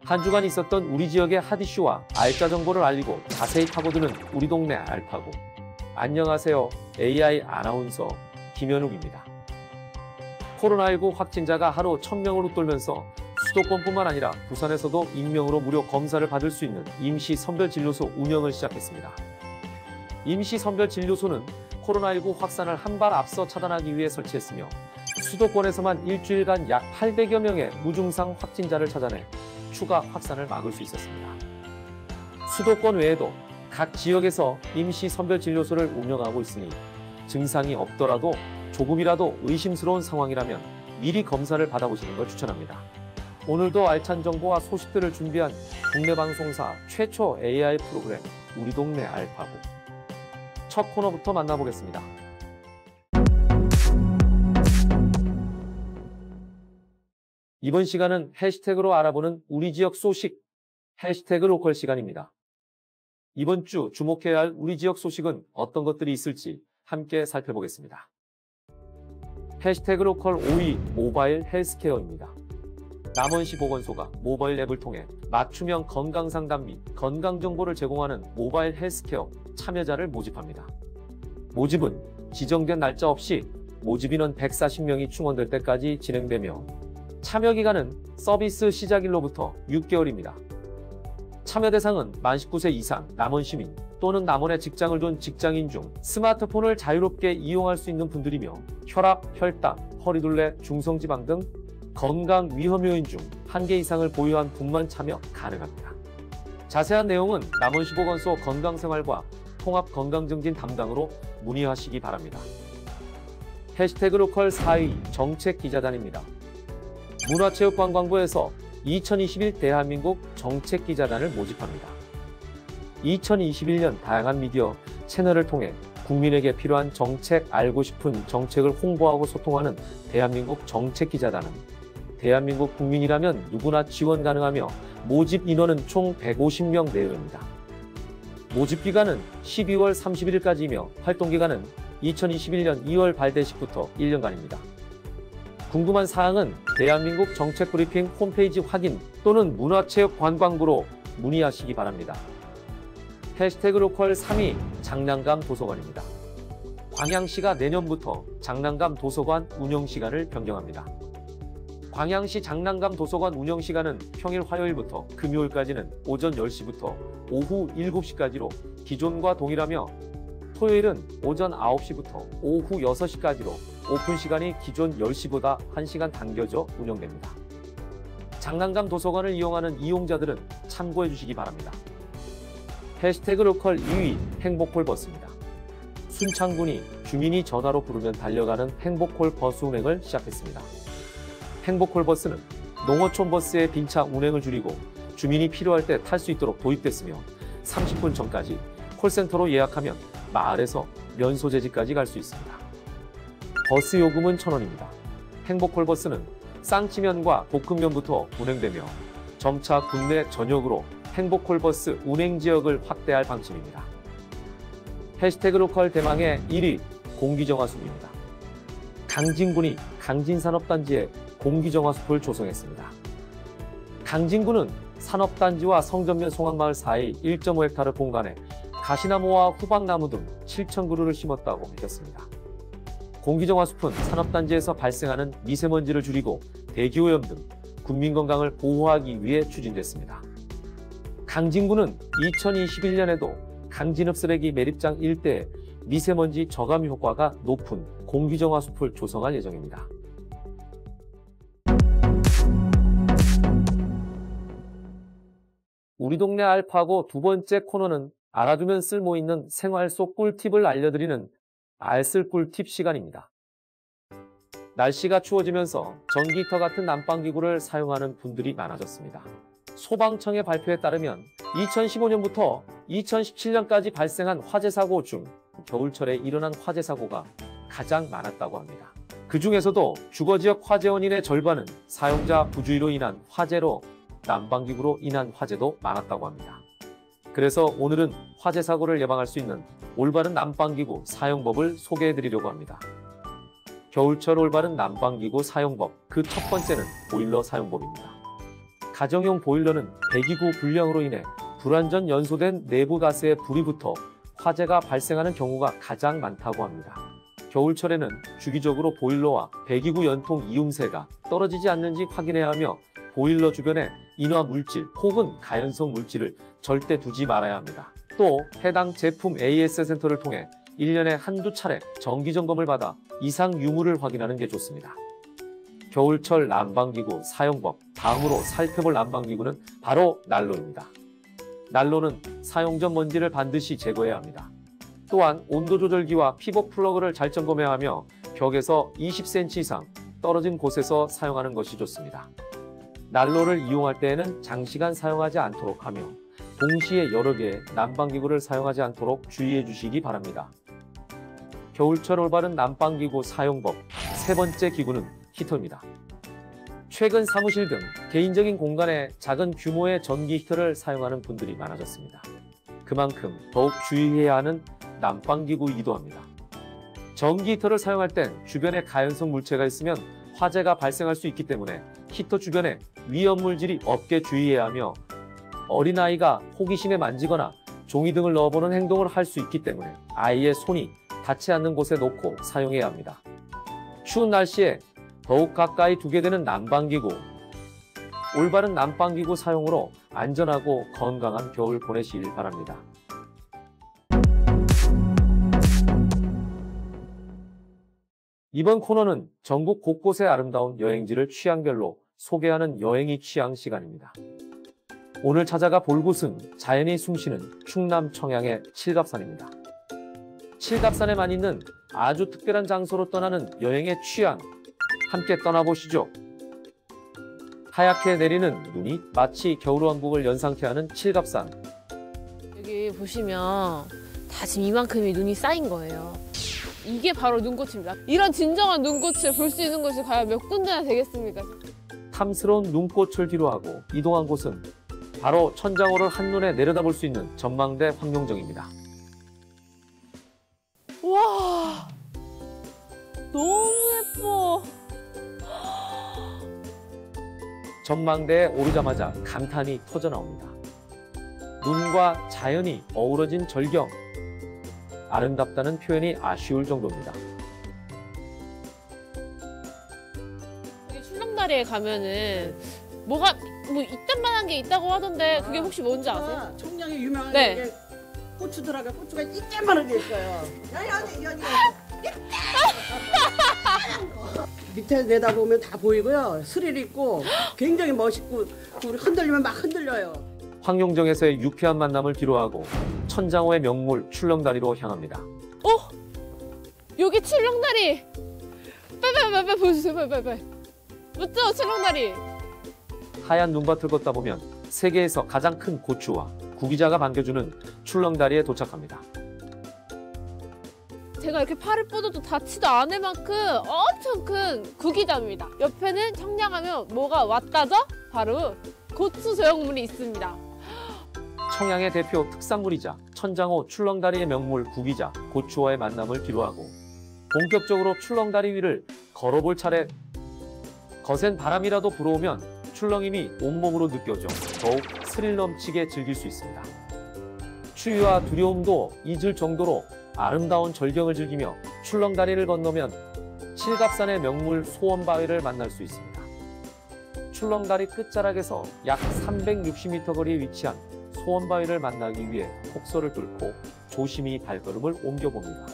한 주간 있었던 우리 지역의 핫 이슈와 알짜 정보를 알리고 자세히 파고드는 우리 동네 알파고. 안녕하세요. AI 아나운서 김현욱입니다. 코로나19 확진자가 하루 1000명을 웃돌면서 수도권뿐만 아니라 부산에서도 익명으로 무료 검사를 받을 수 있는 임시선별진료소 운영을 시작했습니다. 임시선별진료소는 코로나19 확산을 한 발 앞서 차단하기 위해 설치했으며 수도권에서만 일주일간 약 800여 명의 무증상 확진자를 찾아내 추가 확산을 막을 수 있었습니다. 수도권 외에도 각 지역에서 임시선별진료소를 운영하고 있으니 증상이 없더라도 조금이라도 의심스러운 상황이라면 미리 검사를 받아보시는 걸 추천합니다. 오늘도 알찬 정보와 소식들을 준비한 국내 방송사 최초 AI 프로그램 우리 동네 알파고. 첫 코너부터 만나보겠습니다. 이번 시간은 해시태그로 알아보는 우리 지역 소식, 해시태그 로컬 시간입니다. 이번 주 주목해야 할 우리 지역 소식은 어떤 것들이 있을지 함께 살펴보겠습니다. 해시태그 로컬 5위 모바일 헬스케어입니다. 남원시 보건소가 모바일 앱을 통해 맞춤형 건강상담 및 건강정보를 제공하는 모바일 헬스케어 참여자를 모집합니다. 모집은 지정된 날짜 없이 모집 인원 140명이 충원될 때까지 진행되며 참여 기간은 서비스 시작일로부터 6개월입니다. 참여 대상은 만 19세 이상 남원 시민 또는 남원에 직장을 둔 직장인 중 스마트폰을 자유롭게 이용할 수 있는 분들이며 혈압, 혈당, 허리둘레, 중성지방 등 건강 위험 요인 중 1개 이상을 보유한 분만 참여 가능합니다. 자세한 내용은 남원시 보건소 건강생활과 통합건강증진 담당으로 문의하시기 바랍니다. 해시태그 로컬 4위 정책기자단입니다. 문화체육관광부에서 2021 대한민국 정책기자단을 모집합니다. 2021년 다양한 미디어 채널을 통해 국민에게 필요한 정책, 알고 싶은 정책을 홍보하고 소통하는 대한민국 정책기자단은 대한민국 국민이라면 누구나 지원 가능하며 모집 인원은 총 150명 내외입니다. 모집 기간은 12월 31일까지이며 활동 기간은 2021년 2월 발대식부터 1년간입니다. 궁금한 사항은 대한민국 정책브리핑 홈페이지 확인 또는 문화체육관광부로 문의하시기 바랍니다. 해시태그 로컬 3위 장난감 도서관입니다. 광양시가 내년부터 장난감 도서관 운영시간을 변경합니다. 광양시 장난감 도서관 운영시간은 평일 화요일부터 금요일까지는 오전 10시부터 오후 7시까지로 기존과 동일하며 토요일은 오전 9시부터 오후 6시까지로 오픈 시간이 기존 10시보다 1시간 당겨져 운영됩니다. 장난감 도서관을 이용하는 이용자들은 참고해 주시기 바랍니다. 해시태그 로컬 2위 행복콜 버스입니다. 순창군이 주민이 전화로 부르면 달려가는 행복콜 버스 운행을 시작했습니다. 행복콜 버스는 농어촌 버스의 빈차 운행을 줄이고 주민이 필요할 때 탈 수 있도록 도입됐으며 30분 전까지 콜센터로 예약하면 마을에서 면소재지까지 갈 수 있습니다. 버스 요금은 1,000원입니다. 행복콜 버스는 쌍치면과 볶음면부터 운행되며 점차 국내 전역으로 행복콜 버스 운행 지역을 확대할 방침입니다. 해시태그 로컬 대망의 1위 공기정화숲입니다. 강진군이 강진산업단지에 공기정화숲을 조성했습니다. 강진군은 산업단지와 성전면 송악마을 사이 1.5헥타르 공간에 가시나무와 후박나무 등 7,000그루를 심었다고 밝혔습니다. 공기정화숲은 산업단지에서 발생하는 미세먼지를 줄이고 대기오염 등 국민 건강을 보호하기 위해 추진됐습니다. 강진구는 2021년에도 강진읍 쓰레기 매립장 일대에 미세먼지 저감 효과가 높은 공기정화숲을 조성할 예정입니다. 우리 동네 알파고 두 번째 코너는 알아두면 쓸모있는 생활 속 꿀팁을 알려드리는 알쓸 꿀팁 시간입니다. 날씨가 추워지면서 전기히터 같은 난방기구를 사용하는 분들이 많아졌습니다. 소방청의 발표에 따르면 2015년부터 2017년까지 발생한 화재 사고 중 겨울철에 일어난 화재 사고가 가장 많았다고 합니다. 그 중에서도 주거지역 화재 원인의 절반은 사용자 부주의로 인한 화재로 난방기구로 인한 화재도 많았다고 합니다. 그래서 오늘은 화재 사고를 예방할 수 있는 올바른 난방기구 사용법을 소개해드리려고 합니다. 겨울철 올바른 난방기구 사용법, 그 첫 번째는 보일러 사용법입니다. 가정용 보일러는 배기구 불량으로 인해 불완전 연소된 내부 가스에 불이 붙어 화재가 발생하는 경우가 가장 많다고 합니다. 겨울철에는 주기적으로 보일러와 배기구 연통 이음새가 떨어지지 않는지 확인해야 하며 보일러 주변에 인화 물질 혹은 가연성 물질을 절대 두지 말아야 합니다. 또 해당 제품 AS 센터를 통해 1년에 한두 차례 정기 점검을 받아 이상 유무를 확인하는 게 좋습니다. 겨울철 난방기구 사용법. 다음으로 살펴볼 난방기구는 바로 난로입니다. 난로는 사용 전 먼지를 반드시 제거해야 합니다. 또한 온도 조절기와 피벗 플러그를 잘 점검해야 하며 벽에서 20cm 이상 떨어진 곳에서 사용하는 것이 좋습니다. 난로를 이용할 때에는 장시간 사용하지 않도록 하며 동시에 여러 개의 난방기구를 사용하지 않도록 주의해 주시기 바랍니다. 겨울철 올바른 난방기구 사용법. 세 번째 기구는 히터입니다. 최근 사무실 등 개인적인 공간에 작은 규모의 전기 히터를 사용하는 분들이 많아졌습니다. 그만큼 더욱 주의해야 하는 난방기구이기도 합니다. 전기 히터를 사용할 땐 주변에 가연성 물체가 있으면 화재가 발생할 수 있기 때문에 히터 주변에 위험물질이 없게 주의해야 하며 어린아이가 호기심에 만지거나 종이 등을 넣어보는 행동을 할 수 있기 때문에 아이의 손이 닿지 않는 곳에 놓고 사용해야 합니다. 추운 날씨에 더욱 가까이 두게 되는 난방기구. 올바른 난방기구 사용으로 안전하고 건강한 겨울 보내시길 바랍니다. 이번 코너는 전국 곳곳의 아름다운 여행지를 취향별로 소개하는 여행이 취향 시간입니다. 오늘 찾아가 볼 곳은 자연이 숨쉬는 충남 청양의 칠갑산입니다. 칠갑산에만 있는 아주 특별한 장소로 떠나는 여행의 취향, 함께 떠나보시죠. 하얗게 내리는 눈이 마치 겨울왕국을 연상케 하는 칠갑산. 여기 보시면 다 지금 이만큼의 눈이 쌓인 거예요. 이게 바로 눈꽃입니다. 이런 진정한 눈꽃을 볼 수 있는 곳이 과연 몇 군데나 되겠습니까? 탐스러운 눈꽃을 뒤로하고 이동한 곳은 바로 천장호를 한눈에 내려다볼 수 있는 전망대 황룡정입니다. 와, 너무 예뻐. 전망대에 오르자마자 감탄이 터져나옵니다. 눈과 자연이 어우러진 절경. 아름답다는 표현이 아쉬울 정도입니다. 여기 출렁다리에 가면은 뭐가 이딴만한 게 있다고 하던데 그게 혹시 뭔지 아세요? 청량이 유명한 네. 게 고추들하고 고추가 이때만한 게 있어요. 여기 밑에 내다보면 다 보이고요. 스릴 있고 굉장히 멋있고 우리 흔들리면 막 흔들려요. 황룡정에서의 유쾌한 만남을 뒤로하고 천장호의 명물 출렁다리로 향합니다. 여기 출렁다리. 빨리 보여주세요. 빨리. 맞죠? 출렁다리. 하얀 눈밭을 걷다 보면 세계에서 가장 큰 고추와 구기자가 반겨주는 출렁다리에 도착합니다. 제가 이렇게 팔을 뻗어도 닿지도 않을 만큼 엄청 큰 구기자입니다. 옆에는 청량하면 뭐가 왔다죠? 바로 고추 제형물이 있습니다. 청양의 대표 특산물이자 천장호 출렁다리의 명물 구기자 고추와의 만남을 뒤로하고 본격적으로 출렁다리 위를 걸어볼 차례. 거센 바람이라도 불어오면 출렁임이 온몸으로 느껴져 더욱 스릴 넘치게 즐길 수 있습니다. 추위와 두려움도 잊을 정도로 아름다운 절경을 즐기며 출렁다리를 건너면 칠갑산의 명물 소원바위를 만날 수 있습니다. 출렁다리 끝자락에서 약 360m 거리에 위치한 소원바위를 만나기 위해 폭설을 뚫고 조심히 발걸음을 옮겨봅니다.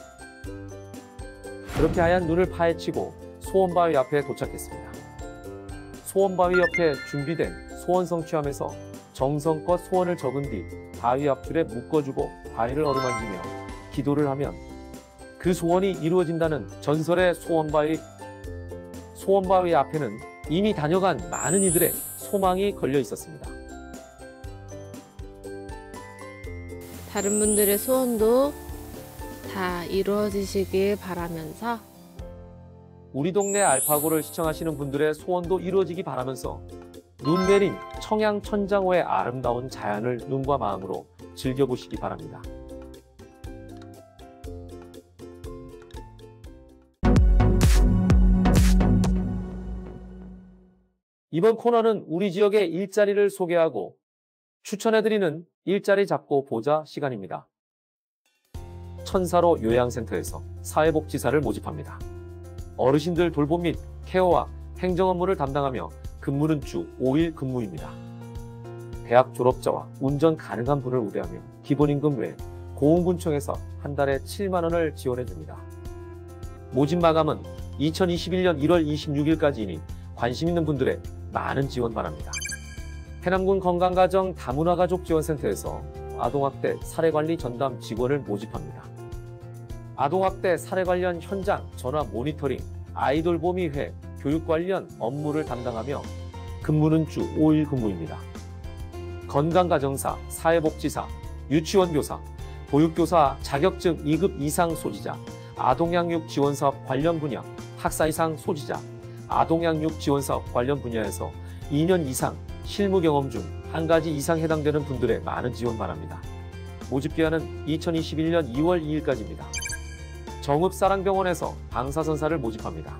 그렇게 하얀 눈을 파헤치고 소원바위 앞에 도착했습니다. 소원바위 옆에 준비된 소원 성취함에서 정성껏 소원을 적은 뒤 바위 앞줄에 묶어주고 바위를 어루만지며 기도를 하면 그 소원이 이루어진다는 전설의 소원바위 앞에는 이미 다녀간 많은 이들의 소망이 걸려 있었습니다. 다른 분들의 소원도 다 이루어지시길 바라면서 우리 동네 알파고를 시청하시는 분들의 소원도 이루어지기 바라면서 눈 내린 청양 천장호의 아름다운 자연을 눈과 마음으로 즐겨보시기 바랍니다. 이번 코너는 우리 지역의 일자리를 소개하고 추천해드리는 일자리 잡고 보자 시간입니다. 천사로 요양센터에서 사회복지사를 모집합니다. 어르신들 돌봄 및 케어와 행정 업무를 담당하며 근무는 주 5일 근무입니다. 대학 졸업자와 운전 가능한 분을 우대하며 기본임금 외에 고용군청에서 한 달에 7만 원을 지원해줍니다. 모집 마감은 2021년 1월 26일까지이니 관심 있는 분들의 많은 지원 바랍니다. 해남군 건강가정 다문화가족지원센터에서 아동학대 사례관리 전담 직원을 모집합니다. 아동학대 사례 관련 현장 전화 모니터링, 아이돌 보미회, 교육 관련 업무를 담당하며 근무는 주 5일 근무입니다. 건강가정사, 사회복지사, 유치원교사, 보육교사 자격증 2급 이상 소지자, 아동양육 지원사업 관련 분야, 학사 이상 소지자, 아동양육 지원사업 관련 분야에서 2년 이상 실무 경험 중 한 가지 이상 해당되는 분들의 많은 지원 바랍니다. 모집기한은 2021년 2월 2일까지입니다. 정읍사랑병원에서 방사선사를 모집합니다.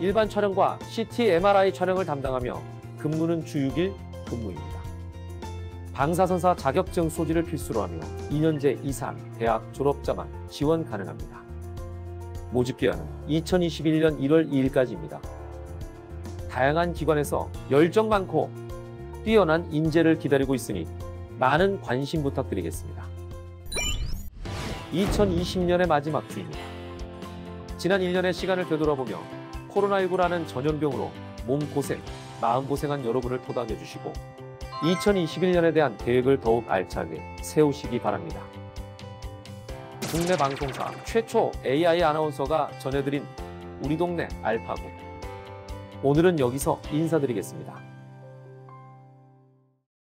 일반 촬영과 CT, MRI 촬영을 담당하며 근무는 주 6일 근무입니다. 방사선사 자격증 소지를 필수로 하며 2년제 이상 대학 졸업자만 지원 가능합니다. 모집기한은 2021년 1월 2일까지입니다. 다양한 기관에서 열정 많고 뛰어난 인재를 기다리고 있으니 많은 관심 부탁드리겠습니다. 2020년의 마지막 주입니다. 지난 1년의 시간을 되돌아보며 코로나19라는 전염병으로 몸고생, 마음고생한 여러분을 토닥여 주시고 2021년에 대한 계획을 더욱 알차게 세우시기 바랍니다. 국내 방송사 최초 AI 아나운서가 전해드린 우리 동네 알파고. 오늘은 여기서 인사드리겠습니다.